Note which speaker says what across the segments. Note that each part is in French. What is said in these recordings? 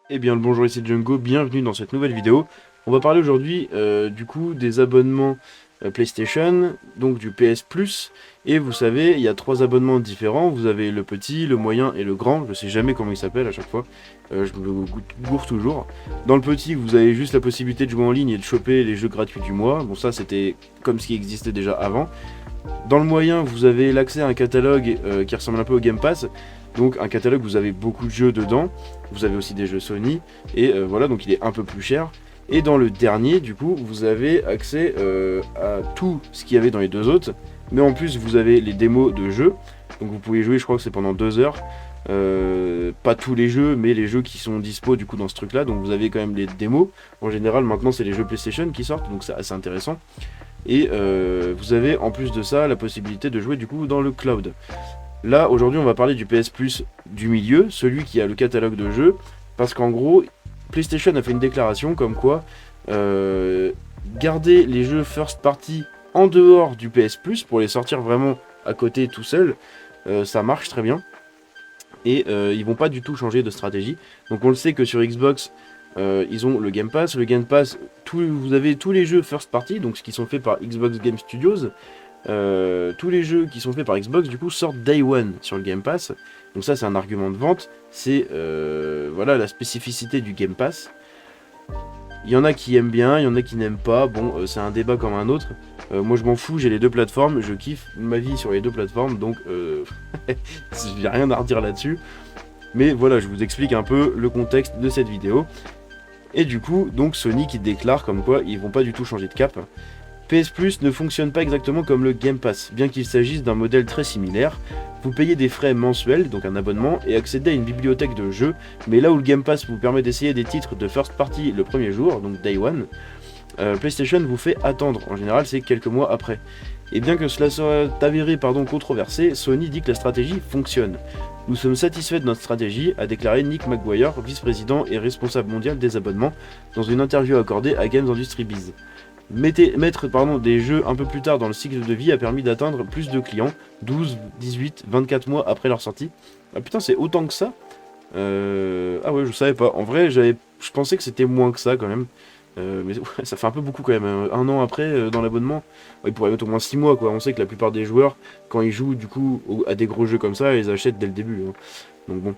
Speaker 1: Eh bien le bonjour, ici Django, bienvenue dans cette nouvelle vidéo. On va parler aujourd'hui du coup des abonnements PlayStation, donc du PS Plus. Et vous savez, il y a trois abonnements différents. Vous avez le petit, le moyen et le grand. Je sais jamais comment il s'appelle à chaque fois. Je me gourre toujours. Dans le petit, vous avez juste la possibilité de jouer en ligne et de choper les jeux gratuits du mois. Bon, ça c'était comme ce qui existait déjà avant. Dans le moyen, vous avez l'accès à un catalogue qui ressemble un peu au Game Pass. Donc un catalogue, vous avez beaucoup de jeux dedans. Vous avez aussi des jeux Sony. Et voilà, donc il est un peu plus cher. Et dans le dernier, du coup, vous avez accès à tout ce qu'il y avait dans les deux autres. Mais en plus, vous avez les démos de jeux. Donc vous pouvez jouer, je crois que c'est pendant 2 heures. Pas tous les jeux, mais les jeux qui sont dispo du coup dans ce truc là. Donc vous avez quand même les démos. En général, maintenant, c'est les jeux PlayStation qui sortent. Donc c'est assez intéressant. Et vous avez en plus de ça la possibilité de jouer du coup dans le cloud. Là aujourd'hui on va parler du PS Plus du milieu, celui qui a le catalogue de jeux, parce qu'en gros PlayStation a fait une déclaration comme quoi garder les jeux first party en dehors du PS Plus pour les sortir vraiment à côté tout seul, ça marche très bien. Et ils vont pas du tout changer de stratégie. Donc on le sait que sur Xbox, ils ont le Game Pass. Le Game Pass, vous avez tous les jeux first party, donc ce qui sont faits par Xbox Game Studios. Tous les jeux qui sont faits par Xbox, du coup, sortent Day One sur le Game Pass. Donc ça, c'est un argument de vente. C'est voilà la spécificité du Game Pass. Il y en a qui aiment bien, il y en a qui n'aiment pas. Bon, c'est un débat comme un autre. Moi, je m'en fous, j'ai les deux plateformes. Je kiffe ma vie sur les deux plateformes, donc j'ai rien à redire là-dessus. Mais voilà, je vous explique un peu le contexte de cette vidéo. Et du coup, donc Sony qui déclare comme quoi ils vont pas du tout changer de cap. PS Plus ne fonctionne pas exactement comme le Game Pass, bien qu'il s'agisse d'un modèle très similaire. Vous payez des frais mensuels, donc un abonnement, et accédez à une bibliothèque de jeux, mais là où le Game Pass vous permet d'essayer des titres de first party le premier jour, donc Day One, PlayStation vous fait attendre, en général c'est quelques mois après. Et bien que cela soit avéré controversé, Sony dit que la stratégie fonctionne. Nous sommes satisfaits de notre stratégie, a déclaré Nick McGuire, vice-président et responsable mondial des abonnements, dans une interview accordée à Games Industry Biz. Mettre des jeux un peu plus tard dans le cycle de vie a permis d'atteindre plus de clients, 12, 18, 24 mois après leur sortie. Ah putain, c'est autant que ça. Ah ouais, je savais pas. En vrai, je pensais que c'était moins que ça quand même. Mais ouais, ça fait un peu beaucoup quand même. Un an après, dans l'abonnement, ouais, il pourrait mettre au moins 6 mois quoi. On sait que la plupart des joueurs, quand ils jouent du coup à des gros jeux comme ça, ils achètent dès le début, hein. Donc bon.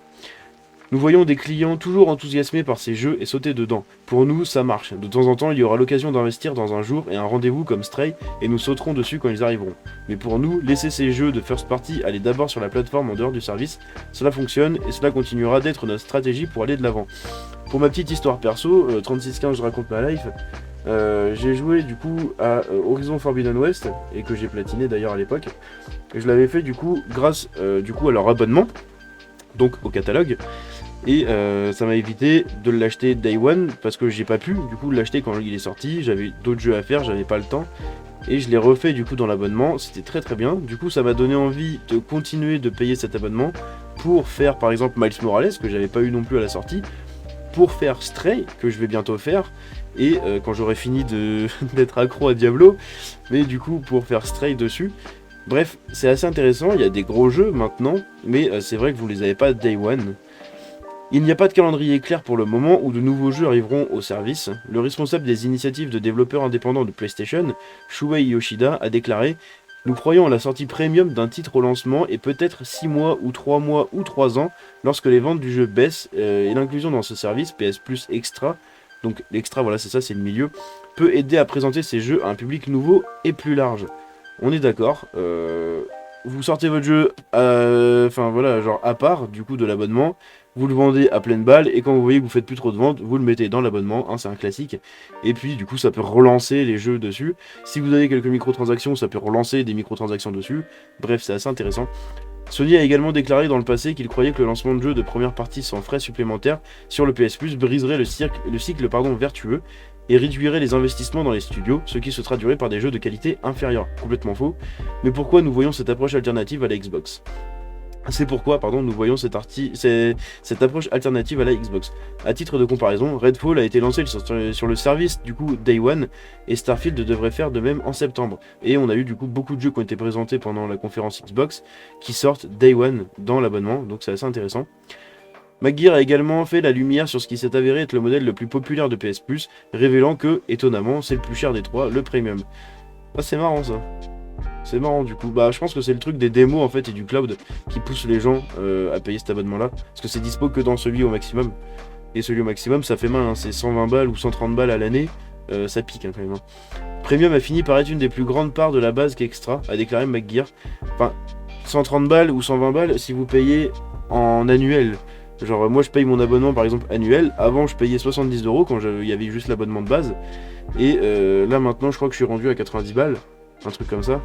Speaker 1: Nous voyons des clients toujours enthousiasmés par ces jeux et sauter dedans. Pour nous, ça marche. De temps en temps, il y aura l'occasion d'investir dans un jour et un rendez-vous comme Stray et nous sauterons dessus quand ils arriveront. Mais pour nous, laisser ces jeux de first party aller d'abord sur la plateforme en dehors du service, cela fonctionne et cela continuera d'être notre stratégie pour aller de l'avant. Pour ma petite histoire perso, 3615 je raconte ma life, j'ai joué du coup à Horizon Forbidden West et que j'ai platiné d'ailleurs à l'époque. Je l'avais fait du coup grâce du coup à leur abonnement, donc au catalogue. Et ça m'a évité de l'acheter Day One parce que j'ai pas pu du coup l'acheter quand il est sorti. J'avais d'autres jeux à faire, j'avais pas le temps. Et je l'ai refait du coup dans l'abonnement, c'était très très bien. Du coup ça m'a donné envie de continuer de payer cet abonnement pour faire par exemple Miles Morales que j'avais pas eu non plus à la sortie, pour faire Stray que je vais bientôt faire. Et quand j'aurai fini d'être accro à Diablo, mais du coup pour faire Stray dessus. Bref, c'est assez intéressant, il y a des gros jeux maintenant, mais c'est vrai que vous les avez pas Day One. Il n'y a pas de calendrier clair pour le moment où de nouveaux jeux arriveront au service. Le responsable des initiatives de développeurs indépendants de PlayStation, Shuei Yoshida, a déclaré: Nous croyons à la sortie premium d'un titre au lancement et peut-être 6 mois ou 3 mois ou 3 ans lorsque les ventes du jeu baissent et l'inclusion dans ce service PS Plus Extra, donc l'extra voilà c'est ça, c'est le milieu, peut aider à présenter ces jeux à un public nouveau et plus large. On est d'accord, vous sortez votre jeu voilà, genre à part du coup de l'abonnement, vous le vendez à pleine balle et quand vous voyez que vous faites plus trop de ventes, vous le mettez dans l'abonnement, hein, c'est un classique. Et puis du coup ça peut relancer les jeux dessus. Si vous avez quelques microtransactions, ça peut relancer des microtransactions dessus. Bref, c'est assez intéressant. Sony a également déclaré dans le passé qu'il croyait que le lancement de jeux de première partie sans frais supplémentaires sur le PS Plus briserait le cycle vertueux et réduirait les investissements dans les studios, ce qui se traduirait par des jeux de qualité inférieure. Complètement faux. Mais pourquoi nous voyons cette approche alternative à la Xbox? C'est pourquoi, nous voyons cette approche alternative à la Xbox. À titre de comparaison, Redfall a été lancé sur le service du coup Day One et Starfield devrait faire de même en septembre. Et on a eu du coup beaucoup de jeux qui ont été présentés pendant la conférence Xbox qui sortent Day One dans l'abonnement, donc c'est assez intéressant. McGear a également fait la lumière sur ce qui s'est avéré être le modèle le plus populaire de PS Plus, révélant que, étonnamment, c'est le plus cher des trois, le Premium. Ah, c'est marrant ça. C'est marrant du coup. Bah je pense que c'est le truc des démos en fait et du cloud qui pousse les gens à payer cet abonnement là. Parce que c'est dispo que dans celui au maximum. Et celui au maximum ça fait mal, hein. C'est 120 balles ou 130 balles à l'année. Ça pique hein, quand même. Hein. Premium a fini par être une des plus grandes parts de la base qu'Extra, a déclaré McGear. Enfin, 130 balles ou 120 balles si vous payez en annuel. Genre moi je paye mon abonnement par exemple annuel. Avant je payais 70 € quand il y avait juste l'abonnement de base. Et là maintenant je crois que je suis rendu à 90 balles. Un truc comme ça.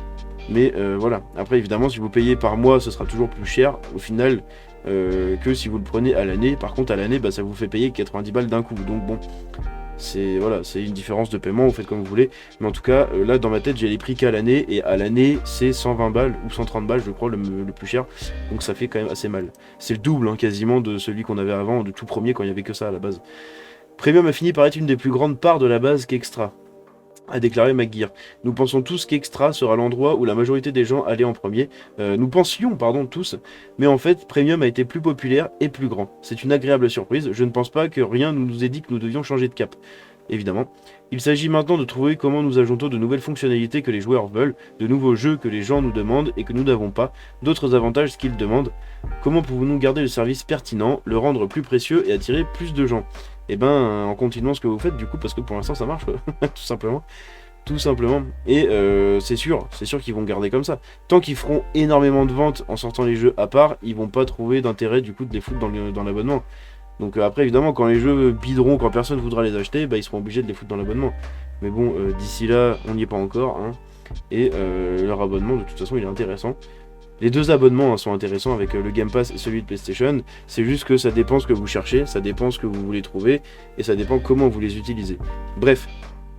Speaker 1: Mais voilà. Après évidemment si vous payez par mois ce sera toujours plus cher au final que si vous le prenez à l'année. Par contre à l'année bah, ça vous fait payer 90 balles d'un coup. Donc bon. C'est voilà, c'est une différence de paiement, vous faites comme vous voulez. Mais en tout cas, là dans ma tête, j'ai les prix qu'à l'année. Et à l'année, c'est 120 balles ou 130 balles, je crois, le plus cher. Donc ça fait quand même assez mal. C'est le double hein, quasiment de celui qu'on avait avant, de tout premier quand il n'y avait que ça à la base. Premium a fini par être une des plus grandes parts de la base qu'Extra, a déclaré McGear. Nous pensons tous qu'Extra sera l'endroit où la majorité des gens allaient en premier. Nous pensions, pardon, tous. Mais en fait, Premium a été plus populaire et plus grand. C'est une agréable surprise. Je ne pense pas que rien ne nous ait dit que nous devions changer de cap. Évidemment. Il s'agit maintenant de trouver comment nous ajoutons de nouvelles fonctionnalités que les joueurs veulent, de nouveaux jeux que les gens nous demandent et que nous n'avons pas, d'autres avantages qu'ils demandent. Comment pouvons-nous garder le service pertinent, le rendre plus précieux et attirer plus de gens ? Et ben en continuant ce que vous faites du coup parce que pour l'instant ça marche tout simplement. Tout simplement. Et c'est sûr qu'ils vont garder comme ça. Tant qu'ils feront énormément de ventes en sortant les jeux à part, ils vont pas trouver d'intérêt du coup de les foutre dans l'abonnement. Donc après évidemment quand les jeux bideront, quand personne voudra les acheter, bah, ils seront obligés de les foutre dans l'abonnement. Mais bon d'ici là on n'y est pas encore hein. Et leur abonnement de toute façon il est intéressant. Les deux abonnements hein, sont intéressants avec le Game Pass et celui de PlayStation. C'est juste que ça dépend ce que vous cherchez, ça dépend ce que vous voulez trouver et ça dépend comment vous les utilisez. Bref,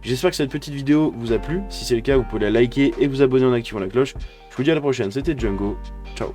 Speaker 1: j'espère que cette petite vidéo vous a plu. Si c'est le cas, vous pouvez la liker et vous abonner en activant la cloche. Je vous dis à la prochaine, c'était Django. Ciao.